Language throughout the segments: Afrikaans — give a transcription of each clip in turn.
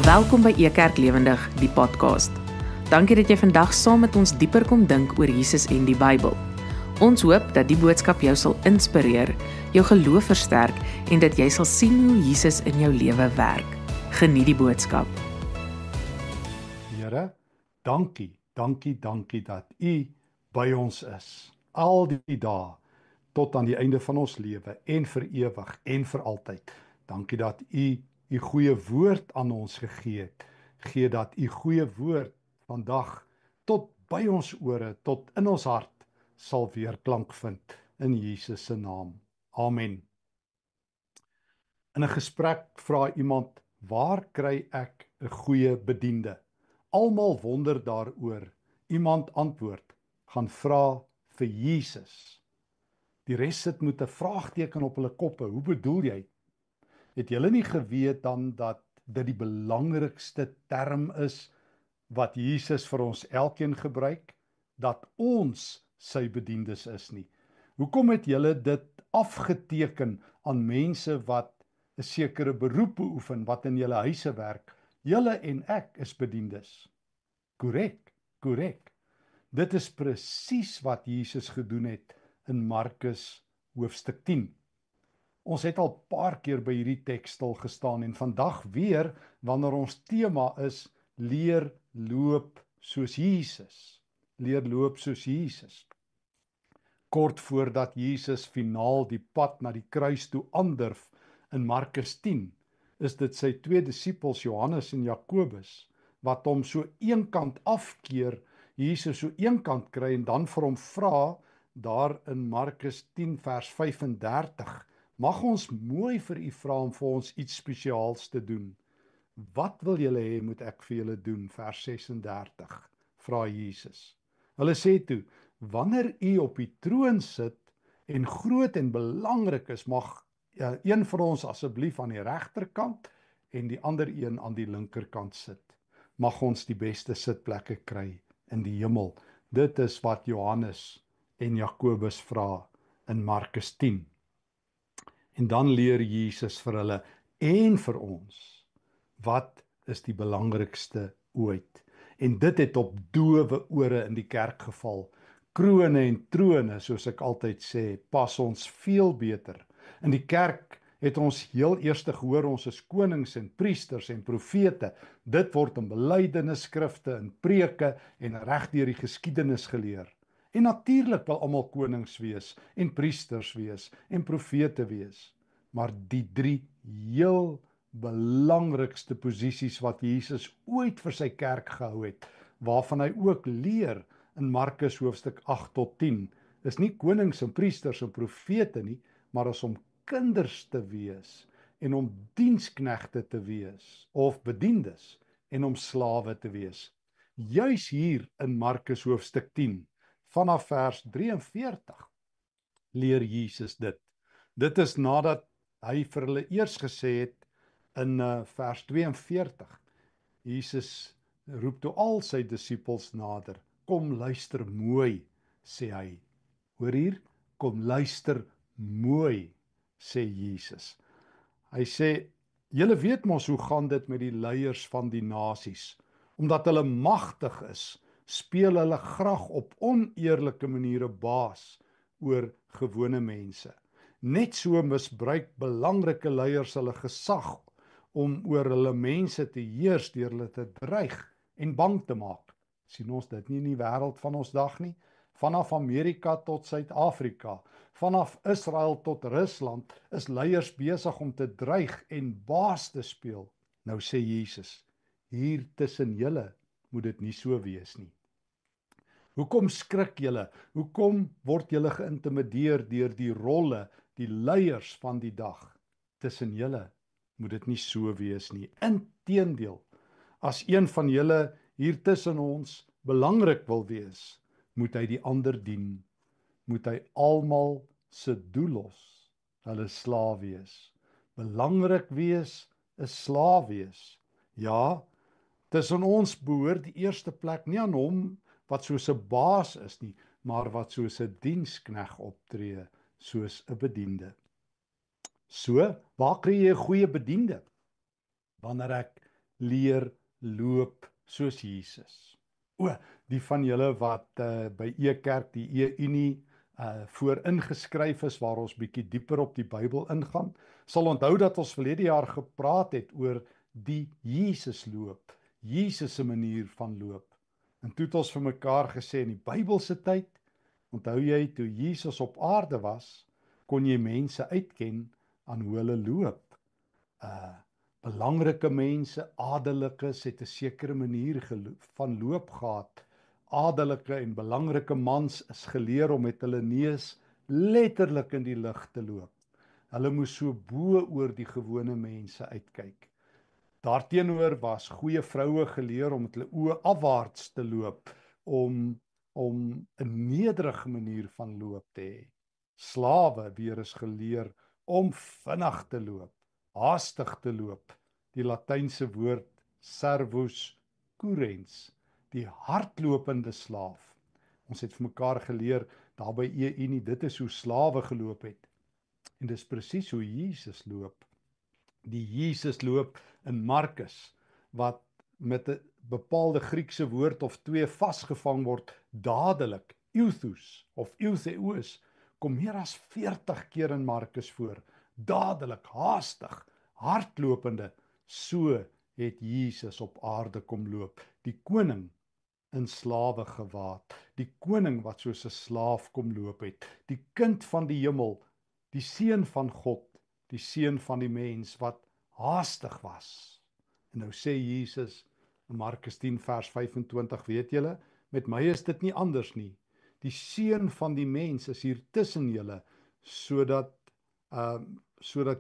Welkom by Ekerk Lewendig, die podcast. Dankie dat jy vandag saam met ons dieper kom dink oor Jesus en die Bybel. Ons hoop dat die boodskap jou sal inspireer, jou geloof versterk en dat jy sal sien hoe Jesus in jou lewe werk. Geniet die boodskap. Here, dankie dat U by ons is, al die dae, tot aan die einde van ons lewe, en vir ewig, en vir altyd. Dankie dat U goeie woord aan ons gegee het. Gee dat U goeie woord vandag tot by ons ore, tot in ons hart, sal weer klank vind, in Jesus se naam. Amen. In 'n gesprek vra iemand, waar kry ek 'n goeie bediende? Almal wonder daaroor. Iemand antwoord, gaan vra vir Jesus. Die res sit met 'n vraagteken op hulle koppe. Hoe bedoel jy? Het julle nie geweet dan dat dit die belangrikste term is wat Jesus vir ons elkeen gebruik? Dat ons sy bediendes is nie. Hoekom het julle dit afgeteken aan mense wat 'n sekere beroep beoefen, wat in julle huise werk? Julle en ek is bediendes. Korrek. Dit is presies wat Jesus gedoen het in Markus hoofstuk 10. Ons het al paar keer by hierdie teks stil gestaan en vandag weer, wanneer ons tema is, leer loop soos Jesus. Leer loop soos Jesus. Kort voordat Jesus finaal die pad na die kruis toe aandurf in Markus 10, is dit sy twee disippels Johannes en Jakobus, wat hom so eenkant afkeer, Jesus so eenkant kry en dan vir hom vra, daar in Markus 10 vers 35, mag ons mooi vir u vra om vir ons iets spesiaals te doen. Wat wil julle hê moet ek vir julle doen? Vers 36, vra Jesus. Hulle sê toe, wanneer u op die troon sit en groot en belangrik is, mag een van ons asseblief aan die regterkant en die ander een aan die linkerkant sit. Mag ons die beste sitplekke kry in die hemel. Dit is wat Johannes en Jakobus vra in Markus 10. En dan leer Jesus vir hulle en vir ons, wat is die belangrikste ooit? En dit het op dowe ore in die kerk geval. Krone en trone, soos ek altyd sê, pas ons veel beter. In die kerk het ons heel eers gehoor, ons is konings en priesters en profete. Dit word in belydenisskrifte, in preke en reg deur die geskiedenis geleer. En natuurlik wil almal konings wees en priesters wees en profete wees. Maar die drie heel belangrikste posisies wat Jesus ooit vir sy kerk gehou het, waarvan hy ook leer in Markus hoofstuk 8 tot 10, is nie konings en priesters en profete nie, maar is om kinders te wees en om diensknegte te wees of bediendes en om slawe te wees. Juis hier in Markus hoofstuk 10 vanaf vers 43 leer Jesus dit. Dit is nadat hy vir hulle eers gesê het in vers 42. Jesus roep toe al sy disippels nader. Kom luister mooi, sê hy. Hoor hier, kom luister mooi, sê Jesus. Hy sê, julle weet mos hoe gaan dit met die leiers van die nasies. Omdat hulle magtig is, speel hulle graag op oneerlike maniere baas oor gewone mense. Net so misbruik belangrike leiers hulle gesag om oor hulle mense te heers deur hulle te dreig en bang te maak. Sien ons dit nie in die wêreld van ons dag nie? Vanaf Amerika tot Suid-Afrika, vanaf Israel tot Rusland, is leiers besig om te dreig en baas te speel. Nou sê Jesus, hier tussen julle moet dit nie so wees nie. Hoekom skrik julle? Hoekom word julle geïntimideer deur die rolle, die leiers van die dag? Tussen julle moet dit nie so wees nie. Inteendeel, as een van julle hier tussen ons belangrik wil wees, moet hy die ander dien. Moet hy almal se doelos, hulle slaaf wees. Belangrik wees is slaaf wees. Ja, tussen ons behoort die eerste plek nie aan hom wat soos 'n baas is nie, maar wat soos 'n dienskneg optree, soos 'n bediende. So, waar kry jy 'n goeie bediende? Wanneer ek leer loop soos Jesus. Die van julle wat by E-kerk die E-Unie voor ingeskryf is, waar ons bietjie dieper op die Bybel ingaan, sal onthou dat ons verlede jaar gepraat het oor die Jesus loop, Jesus se manier van loop. En toe het ons vir mekaar gesê, in die Bybelse tyd, onthou jy, toe Jesus op aarde was, kon jy mense uitken aan hoe hulle loop. Belangrike mense, adellikes, het 'n sekere manier van loop gehad. Adelike en belangrike mans is geleer om met hulle neus letterlik in die lug te loop. Hulle moes so bo oor die gewone mense uitkyk. Daarteenoor was goeie vroue geleer om met hulle oë afwaarts te loop, om 'n nederige manier van loop te hê. Slawe weer is geleer om vinnig te loop, haastig te loop. Die Latynse woord servus currens, die hardlopende slaaf. Ons het vir mekaar geleer daar by E-Unie, dit is hoe slawe geloop het. En dis presies hoe Jesus loop. Die Jesus loop in Markus, wat met 'n bepaalde Griekse woord of twee vasgevang word, dadelik, euthus of eutheos, kom meer as 40 keer in Markus voor. Dadelik, haastig, hardlopende, so het Jesus op aarde kom loop. Die koning in slawe gewaad, die koning wat soos 'n slaaf kom loop het, die kind van die hemel, die seun van God, die seun van die mens wat haastig was. En nou sê Jesus in Markus 10 vers 25, weet julle, met my is dit nie anders nie. Die seun van die mens is hier tussen julle, sodat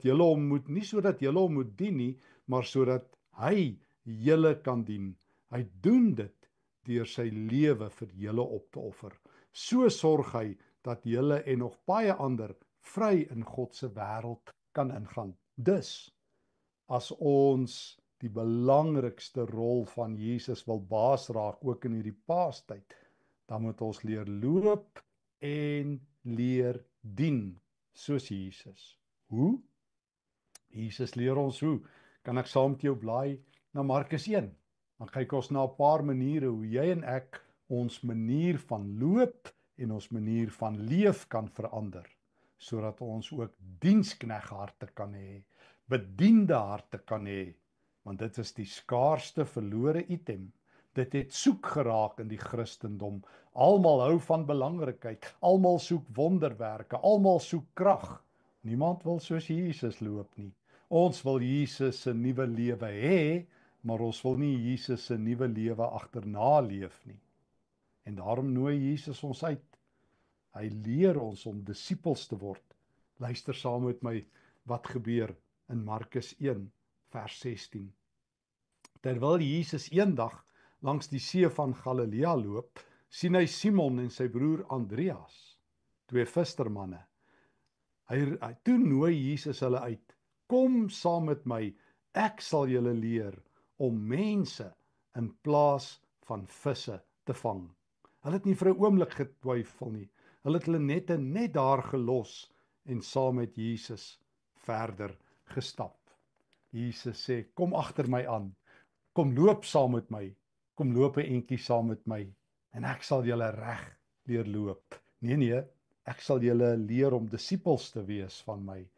julle hom moet, nie sodat julle hom moet dien nie, maar sodat hy julle kan dien. Hy doen dit deur sy lewe vir julle op te offer. So sorg hy dat julle en nog baie ander vry in God se wêreld kan ingaan. Dus, as ons die belangrikste rol van Jesus wil baas raak, ook in hierdie Paastyd, dan moet ons leer loop en leer dien, soos Jesus. Hoe? Jesus leer ons hoe. Kan ek saam met jou blaai na Markus 1? Dan kyk ons na 'n paar maniere hoe jy en ek ons manier van loop en ons manier van leef kan verander, sodat ons ook diensknegharte kan hê, bediende harte kan hê, want dit is die skaarsste verlore item. Dit het soek geraak in die Christendom. Almal hou van belangrikheid, almal soek wonderwerke, almal soek krag. Niemand wil soos Jesus loop nie. Ons wil Jesus se nuwe lewe hê, maar ons wil nie Jesus se nuwe lewe agterna leef nie. En daarom nooi Jesus ons uit. Hy leer ons om disippels te word. Luister saam met my wat gebeur in Markus 1 vers 16. Terwyl Jesus eendag langs die see van Galilea loop, sien hy Simon en sy broer Andreas, twee vissermanne. Toe nooi Jesus hulle uit, kom saam met my, ek sal julle leer om mense in plaas van visse te vang. Hulle het nie vir 'n oomblik getwyfel nie. Hulle het hulle nette net daar gelos en saam met Jesus verder gestap. Jesus sê, kom agter my aan, kom loop saam met my, kom loop 'n entjie saam met my, en ek sal julle reg leer loop. Nee, ek sal julle leer om disippels te wees van my,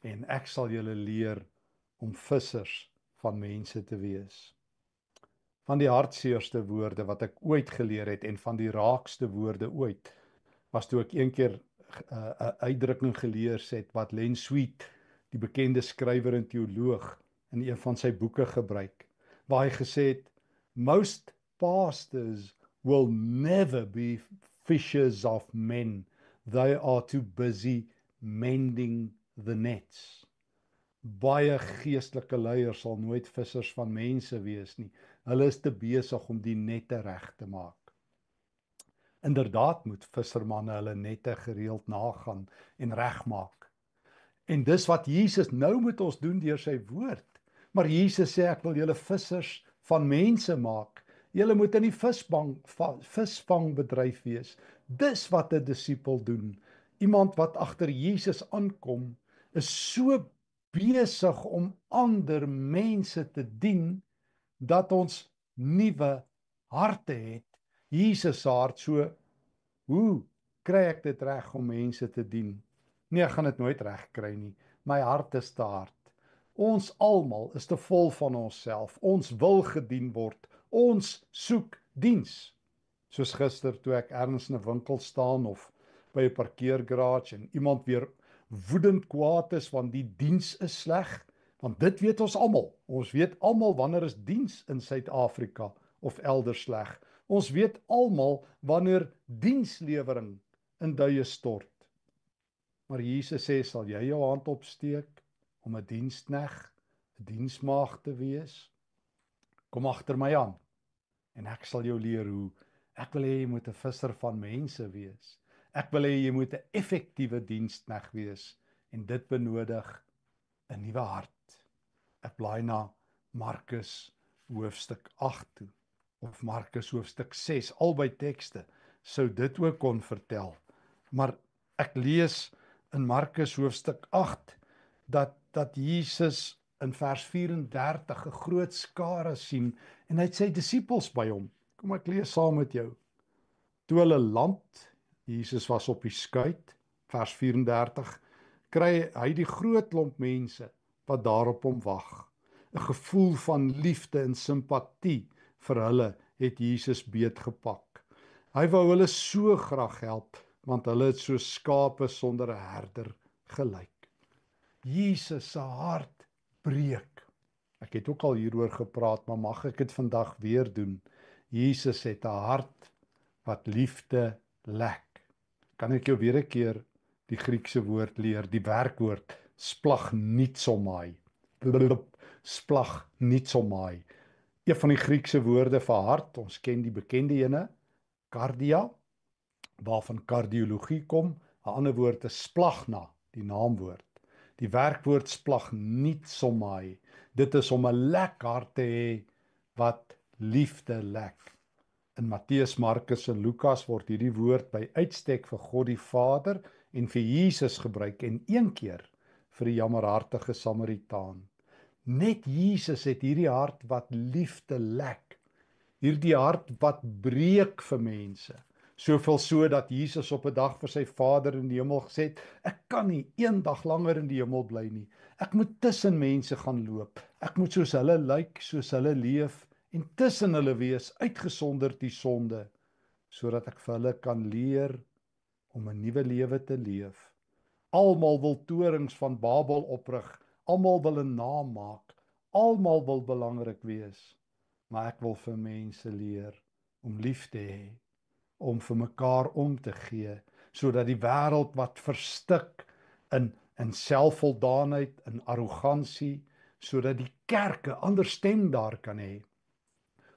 en ek sal julle leer om vissers van mense te wees. Van die hartseerste woorde wat ek ooit geleer het, en van die raakste woorde ooit, was toe ek een keer 'n uitdrukking gelees het wat Len Sweet, die bekende skrywer en teoloog, in een van sy boeke gebruik, waar hy gesê het, most pastors will never be fishers of men. They are too busy mending the nets. Baie geestelike leiers sal nooit vissers van mense wees nie. Hulle is te besig om die nette reg te maak. Inderdaad moet vissermanne hulle nette gereeld nagaan en regmaak. En dis wat Jesus nou met ons doen deur sy woord. Maar Jesus sê, ek wil julle vissers van mense maak. Julle moet in die visvangbedryf wees. Dis wat 'n disipel doen. Iemand wat agter Jesus aankom, is so besig om ander mense te dien, dat ons nuwe harte het. Jesus se hart, so hoe kry ek dit reg om mense te dien? Nee, ek gaan dit nooit reg kry nie. My hart is te hard. Ons almal is te vol van onsself. Ons wil gedien word. Ons soek diens. Soos gister toe ek ergens in 'n winkel staan of by 'n parkeergarage en iemand weer woedend kwaad is want die diens is sleg, want dit weet ons almal. Ons weet almal wanneer is diens in Suid-Afrika of elders sleg. Ons weet almal wanneer dienslewering in duie stort. Maar Jesus sê, sal jy jou hand opsteek om 'n diensknegt, 'n diensmaagd te wees? Kom agter my aan en ek sal jou leer hoe. Ek wil hê jy moet 'n visser van mense wees. Ek wil hê jy moet 'n effektiewe diensknegt wees en dit benodig 'n nuwe hart. Ek blaai na Markus hoofstuk 8 toe of Markus hoofstuk 6, albei tekste sou dit ook kon vertel. Maar ek lees in Markus hoofstuk 8 dat Jesus in vers 34 'n groot skare sien en hy het sy disippels by hom. Kom ek lees saam met jou. Toe hulle land, Jesus was op die skuit, vers 34, kry hy die groot klomp mense wat daarop hom wag. 'n Gevoel van liefde en simpatie vir hulle het Jesus beetgepak. Hy wou hulle so graag help, want hulle het so skape sonder 'n herder gelyk. Jesus se hart breek. Ek het ook al hieroor gepraat, maar mag ek dit vandag weer doen. Jesus het 'n hart wat liefde lek. Kan ek jou weer 'n keer die Griekse woord leer, die werkwoord splagnitzomai. Splagnitzomai. Een van die Griekse woorde vir hart, ons ken die bekende ene, cardia, waarvan kardiologie kom. 'n Ander woord is splagna, die naamwoord. Die werkwoord splagnitzomai. Dit is om 'n lek hart te hê wat liefde lek. In Matteus, Markus en Lukas word hierdie woord by uitstek vir God die Vader en vir Jesus gebruik en een keer vir die jammerhartige Samaritaan. Net Jesus het hierdie hart wat liefde lek. Hierdie hart wat breek vir mense. Soveel so dat Jesus op 'n dag vir sy Vader in die hemel gesê het, ek kan nie een dag langer in die hemel bly nie. Ek moet tussen mense gaan loop. Ek moet soos hulle lyk, soos hulle leef en tussen hulle wees, uitgesonderd die sonde, sodat ek vir hulle kan leer om 'n nuwe lewe te leef. Almal wil torings van Babel oprig. Almal wil 'n naam maak. Almal wil belangrik wees. Maar ek wil vir mense leer om lief te hê, om vir mekaar om te gee, sodat die wêreld wat verstik in selfvoldaanheid, in arrogansie, sodat die kerk 'n ander stem daar kan hê.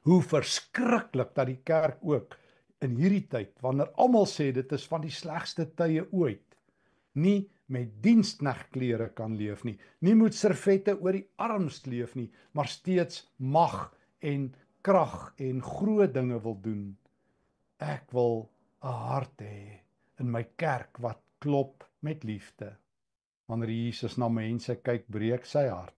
Hoe verskriklik dat die kerk ook in hierdie tyd, wanneer almal sê dit is van die slegste tye ooit, nie met diensknegtklere kan leef nie, nie met servette oor die arms leef nie, maar steeds mag en krag en groot dinge wil doen. Ek wil 'n hart hê in my kerk wat klop met liefde. Wanneer Jesus na mense kyk, breek sy hart.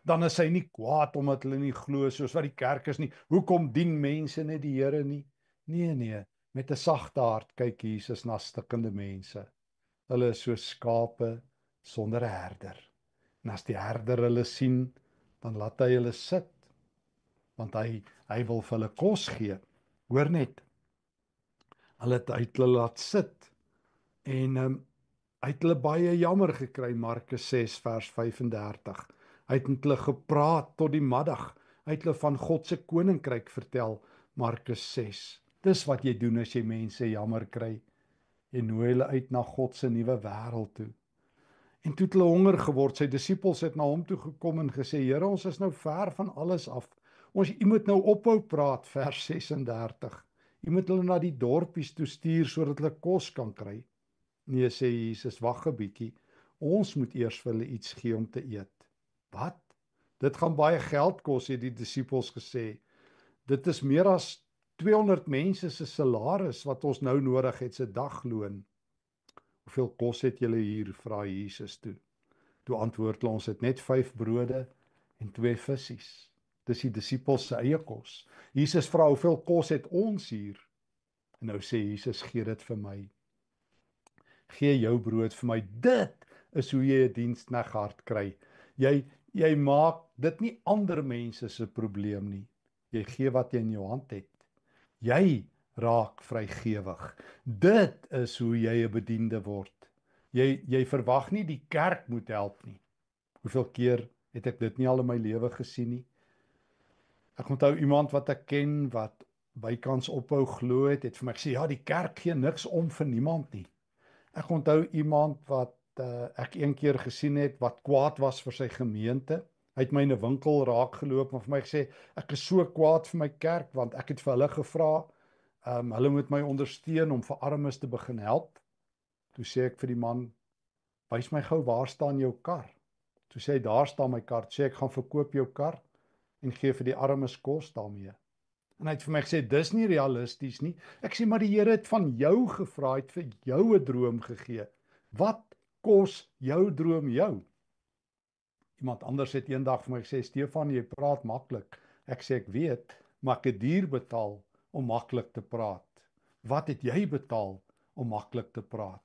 Dan is hy nie kwaad omdat hulle nie glo soos wat die kerk is nie. Hoekom dien mense net die Here nie? Nee, met 'n sagte hart kyk Jesus na stikkende mense. Hulle is so skape sonder 'n herder. En as die herder hulle sien, dan laat hy hulle sit, want hy wil vir hulle kos gee. Hoor net, hulle het hulle laat sit en hy het hulle baie jammer gekry, Markus 6 vers 35. Hy het met hulle gepraat tot die middag. Hy het hulle van God se koninkryk vertel, Markus 6. Dis wat jy doen as jy mense jammer kry. Jy nooi hulle uit na God se nuwe wêreld toe. En toe het hulle honger geword. Sy disippels het na hom toe gekom en gesê, Here, ons is nou ver van alles af. U moet nou ophou praat, vers 36. U moet hulle na die dorpies toe stuur sodat hulle kos kan kry. Nee, sê Jesus, wag 'n bietjie. Ons moet eers vir hulle iets gee om te eet. Wat? Dit gaan baie geld kos, het die disippels gesê. Dit is meer as 200 mense se salaris wat ons nou nodig het, se dagloon. Hoeveel kos het julle hier, vra Jesus toe. Toe antwoord hulle, ons het net 5 brode en 2 visse. Dis die disippels se eie kos. Jesus vra, hoeveel kos het ons hier? En nou sê Jesus, gee dit vir my. Gee jou brood vir my. Dit is hoe jy 'n diensknegt kry. Jy maak dit nie ander mense se probleem nie. Jy gee wat jy in jou hand het. Jy raak vrygewig. Dit is hoe jy 'n bediende word. Jy verwag nie die kerk moet help nie. Hoeveel keer het ek dit nie al in my lewe gesien nie? Ek onthou iemand wat ek ken wat bykans ophou glo het vir my gesê, ja, die kerk gee niks om vir niemand nie. Ek onthou iemand wat ek een keer gesien het wat kwaad was vir sy gemeente. Hy het my in 'n winkel raak geloop en vir my gesê, ek is so kwaad vir my kerk want ek het vir hulle gevra, hulle moet my ondersteun om vir armes te begin help. Toe sê ek vir die man, wys my gou waar staan jou kar? Toe sê hy, daar staan my kar. Toe sê ek, gaan verkoop jou kar en gee vir die armes kos daarmee. En hy het vir my gesê, dis nie realisties nie. Ek sê, maar die Here het van jou gevra, het vir jou 'n droom gegee. Wat kos jou droom jou? Iemand anders het eendag vir my gesê, Stefan, jy praat maklik. Ek sê, ek weet, maar ek het duur betaal om maklik te praat. Wat het jy betaal om maklik te praat?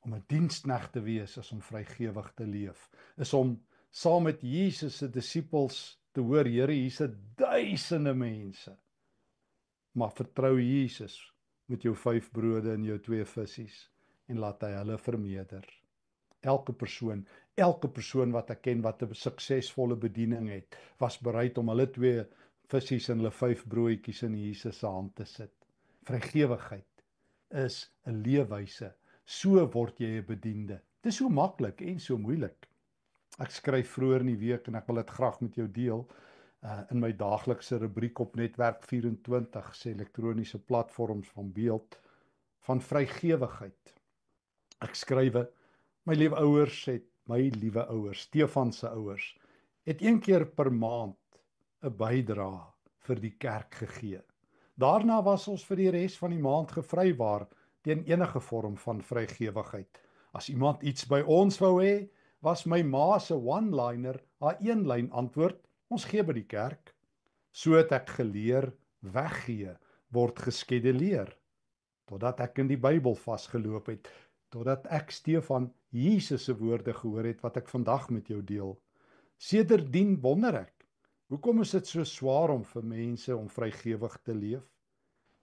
Om 'n diensknegt te wees is om vrygewig te leef. Is om saam met Jesus se disippels te hoor, Here, hier's duisende mense. Maar vertrou Jesus met jou 5 brode en jou 2 visse en laat hy hulle vermeerder. Elke persoon wat ek ken wat 'n suksesvolle bediening het, was bereid om hulle 2 visse en hulle 5 broodjies in Jesus se hand te sit. Vrygewigheid is 'n leefwyse. So word jy 'n bediende. Dis so maklik en so moeilik. Ek skryf vroeër in die week en ek wil dit graag met jou deel. In my daaglikse rubriek op Netwerk 24 se elektroniese platforms van beeld van vrygewigheid. Ek skrywe, my liewe ouers, Stefan se ouers, het 1 keer per maand 'n bydrae vir die kerk gegee. Daarna was ons vir die res van die maand gevrywaar teen enige vorm van vrygewigheid. As iemand iets by ons wou hê, was my ma se one-liner haar 1-lyn antwoord, ons gee by die kerk. So het ek geleer, weggee word geskeduleer, totdat ek in die Bybel vasgeloop het, totdat ek Stefan Jesus se woorde gehoor het wat ek vandag met jou deel. Sedertdien wonder ek, hoekom is dit so swaar om vir mense om vrygewig te leef?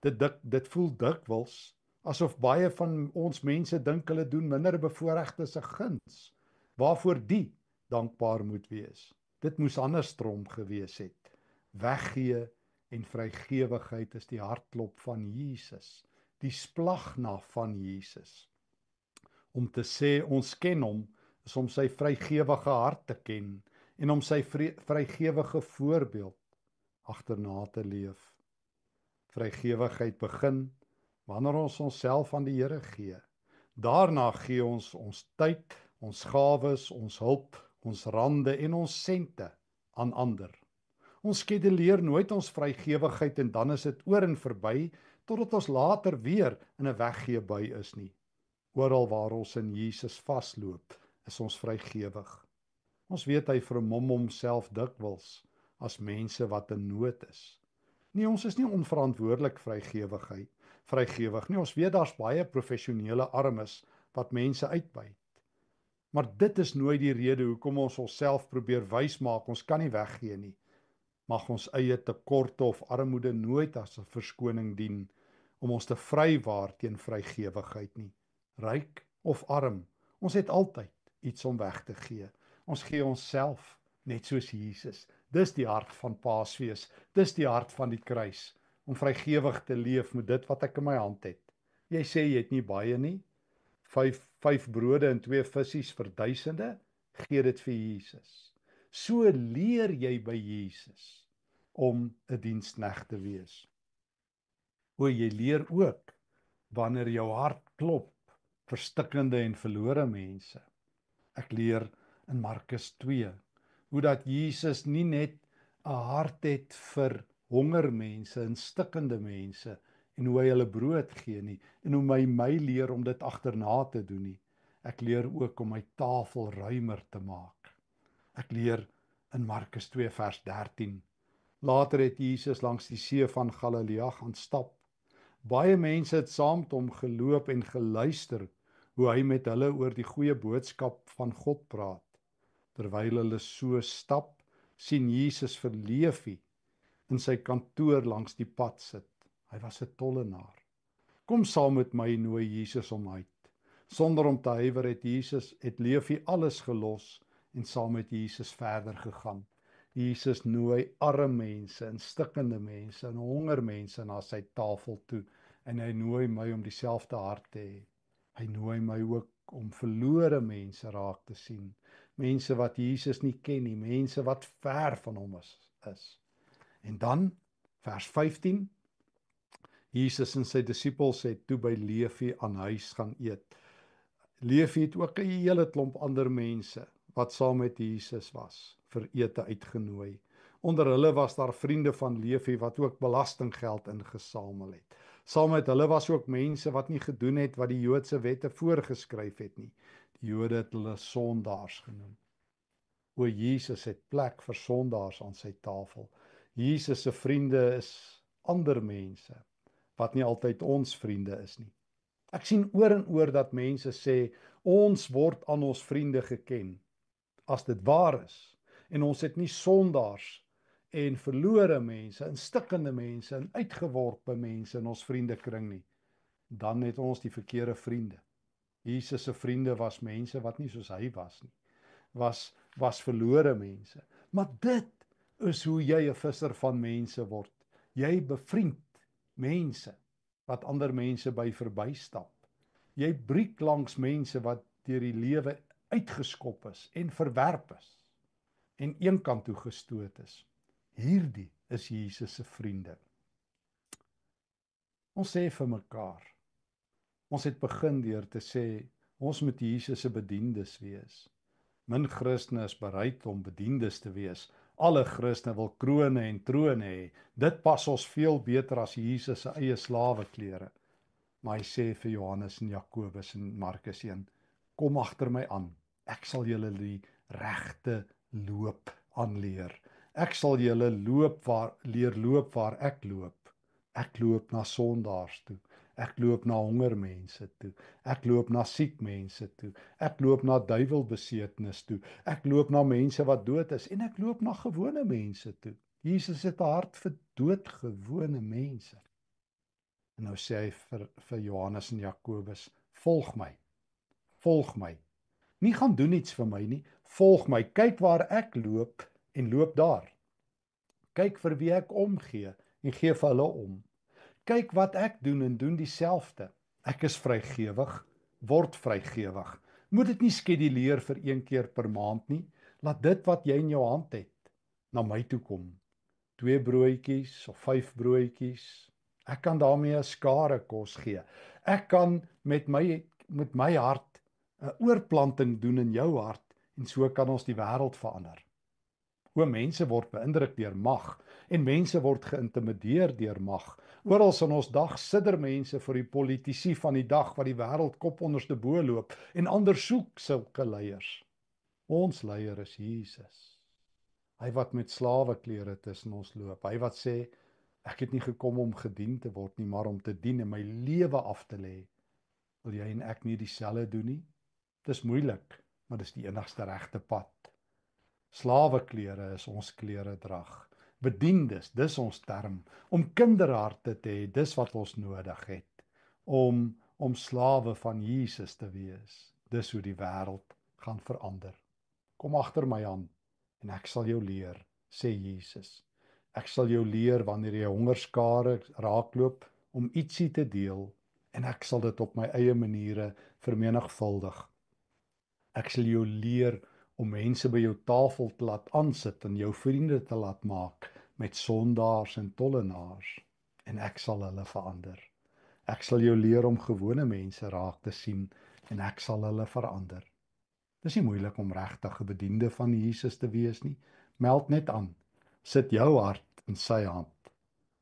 Dit voel dikwels asof baie van ons mense dink hulle doen minder bevoorregtes 'n guns, waarvoor die dankbaar moet wees. Dit moes andersom gewees het. Weggee en vrygewigheid is die hartklop van Jesus, die splagna van Jesus. Om te sê ons ken hom, is om sy vrygewige hart te ken en om sy vrygewige voorbeeld agterna te leef. Vrygewigheid begin wanneer ons onsself aan die Here gee. Daarna gee ons ons tyd, ons gawes, ons hulp, ons rande en ons sente aan ander. Ons skeduleer nooit ons vrygewigheid en dan is dit oor en verby, totdat ons later weer in 'n weggee by is nie. Oral waar ons in Jesus vasloop, is ons vrygewig. Ons weet hy vermom homself dikwels as mense wat in nood is. Nee, ons is nie onverantwoordelik vrygewig nie. Ons weet daar's baie professionele armes wat mense uitbuit. Maar dit is nooit die rede hoekom ons onsself probeer wys maak, ons kan nie weggee nie. Mag ons eie tekorte of armoede nooit as 'n verskoning dien om ons te vrywaar teen vrygewigheid nie. Ryk of arm, ons het altyd iets om weg te gee. Ons gee onsself net soos Jesus. Dis die hart van Paasfees, dis die hart van die kruis, om vrygewig te leef met dit wat ek in my hand het. Jy sê jy het nie baie nie, 5 brode en 2 visse vir duisende, gee dit vir Jesus. So leer jy by Jesus om 'n diensknegt te wees. Jy leer ook wanneer jou hart klop vir stikkende en verlore mense. Ek leer in Markus 2 hoe dat Jesus nie net 'n hart het vir hongermense en stikkende mense en hoe hy hulle brood gee nie en hoe my leer om dit agterna te doen nie. Ek leer ook om my tafel ruimer te maak. Ek leer in Markus 2 vers 13 Later het Jesus langs die see van Galilea gaan stap. Baie mense het saam met hom geloop en geluister hoe hy met hulle oor die goeie boodskap van God praat. Terwyl hulle so stap, sien Jesus vir Levi in sy kantoor langs die pad sit. Hy was 'n tollenaar. Kom saam met my, nooi Jesus hom uit. Sonder om te huiwer het Levi alles gelos en saam met Jesus verder gegaan. Jesus nooi arme mense en stikkende mense en hongermense na sy tafel toe en hy nooi my om dieselfde hart te hê. Hy nooi my ook om verlore mense raak te sien. Mense wat Jesus nie ken nie, mense wat ver van hom is. En dan, vers 15, Jesus en sy disippels het toe by Levi aan huis gaan eet. Levi het ook 'n hele klomp ander mense wat saam met Jesus was, vir ete uitgenooi. Onder hulle was daar vriende van Levi wat ook belastinggeld ingesamel het. Saam met hulle was ook mense wat nie gedoen het wat die Joodse wette voorgeskryf het nie. Die Jode het hulle sondaars genoem. O, Jesus het plek vir sondaars aan sy tafel. Jesus se vriende is ander mense wat nie altyd ons vriende is nie. Ek sien oor en oor dat mense sê, ons word aan ons vriende geken. As dit waar is, en ons het nie sondaars en verlore mense, en stikkende mense, en uitgeworpe mense in ons vriendekring nie, dan het ons die verkeerde vriende. Jesus se vriende was mense wat nie soos hy was nie, was verlore mense. Maar dit is hoe jy 'n visser van mense word. Jy bevriend mense wat ander mense by verbystap. Jy breek langs mense wat deur die lewe uitgeskop is en verwerp is en een kant toe gestoot is. Hierdie is Jesus se vriende. Ons sê vir mekaar, ons het begin deur te sê, ons moet Jesus se bediendes wees. Min Christene is bereid om bediendes te wees. Alle Christene wil krone en trone hê. Dit pas ons veel beter as Jesus se eie slaweklere. Maar hy sê vir Johannes en Jakobus en Markus 1, kom agter my aan. Ek sal julle die regte loop aanleer. Ek sal julle leer loop waar ek loop. Ek loop na sondaars toe. Ek loop na hongermense toe. Ek loop na siek mense toe. Ek loop na duiwelbesetenes toe. Ek loop na mense wat dood is en ek loop na gewone mense toe. Jesus het 'n hart vir doodgewone mense. En nou sê hy vir Johannes en Jakobus, volg my. Volg my. Nie gaan doen iets vir my nie, volg my. Kyk waar ek loop en loop daar. Kyk vir wie ek omgee en gee vir hulle om. Kyk wat ek doen en doen dieselfde. Ek is vrygewig, word vrygewig. Moet dit nie skeduleer vir 1 keer per maand nie. Laat dit wat jy in jou hand het, na my toe kom. 2 broodjies of 5 broodjies. Ek kan daarmee 'n skare kos gee. Ek kan met my hart 'n oorplanting doen in jou hart en so kan ons die wêreld verander. O, mense word beïndruk deur mag en mense word geïntimideer deur mag. Oral in ons dag sidder mense vir die politici van die dag wat die wêreld kop onderste bo loop en ander soek sulke leiers. Ons leier is Jesus. Hy wat met slaweklere tussen ons loop. Hy wat sê, ek het nie gekom om gedien te word nie, maar om te dien en my lewe af te lê. Wil jy en ek nie dieselfde doen nie? Dis moeilik, maar dis die enigste regte pad. Slaweklere is ons kleredrag. Bediendes, dis ons term. Om kinderharte te hê, dis wat ons nodig het. Om slawe van Jesus te wees. Dis hoe die wêreld gaan verander. Kom agter my aan en ek sal jou leer, sê Jesus. Ek sal jou leer wanneer jy hongerskare raakloop om ietsie te deel en ek sal dit op my eie maniere vermenigvuldig. Ek sal jou leer om mense by jou tafel te laat aansit en jou vriende te laat maak met sondaars en tollenaars en ek sal hulle verander. Ek sal jou leer om gewone mense raak te sien en ek sal hulle verander. Dis nie moeilik om regtig 'n bediende van Jesus te wees nie. Meld net aan. Sit jou hart in sy hand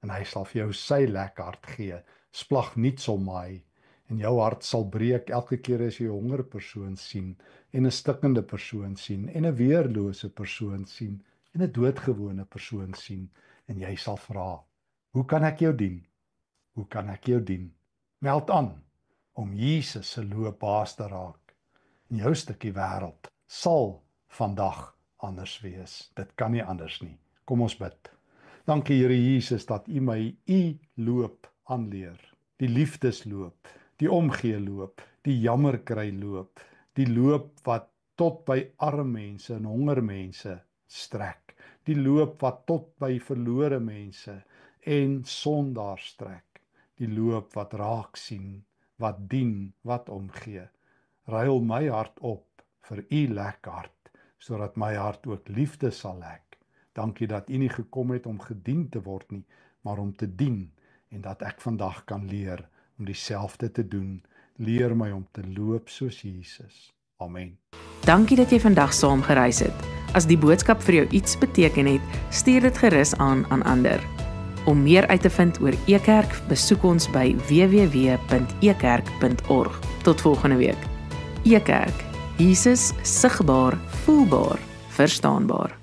en hy sal vir jou sy lekker hart gee. Splag niets om my en jou hart sal breek elke keer as jy 'n honger persoon sien en 'n stikkende persoon sien en 'n weerlose persoon sien en 'n doodgewone persoon sien en jy sal vra, hoe kan ek jou dien? Hoe kan ek jou dien? Meld aan om Jesus se loopbaas te raak. En jou stukkie wêreld sal vandag anders wees. Dit kan nie anders nie. Kom ons bid. Dankie Here Jesus dat U my U loop aanleer. Die liefdesloop, die omgee loop, die jammerkry loop, die loop wat tot by arme mense en honger mense strek, die loop wat tot by verlore mense en sondaars strek, die loop wat raak sien, wat dien, wat omgee. Ruil my hart op vir U lek hart, sodat my hart ook liefde sal lek. Dankie dat U nie gekom het om gedien te word nie, maar om te dien, en dat ek vandag kan leer om dieselfde te doen. Leer my om te loop soos Jesus. Amen. Dankie dat jy vandag saam gereis het. As die boodskap vir jou iets beteken het, stuur dit gerus aan ander. Om meer uit te vind oor Ekerk, besoek ons by www.ekerk.org. Tot volgende week. Ekerk, Jesus sigbaar, voelbaar, verstaanbaar.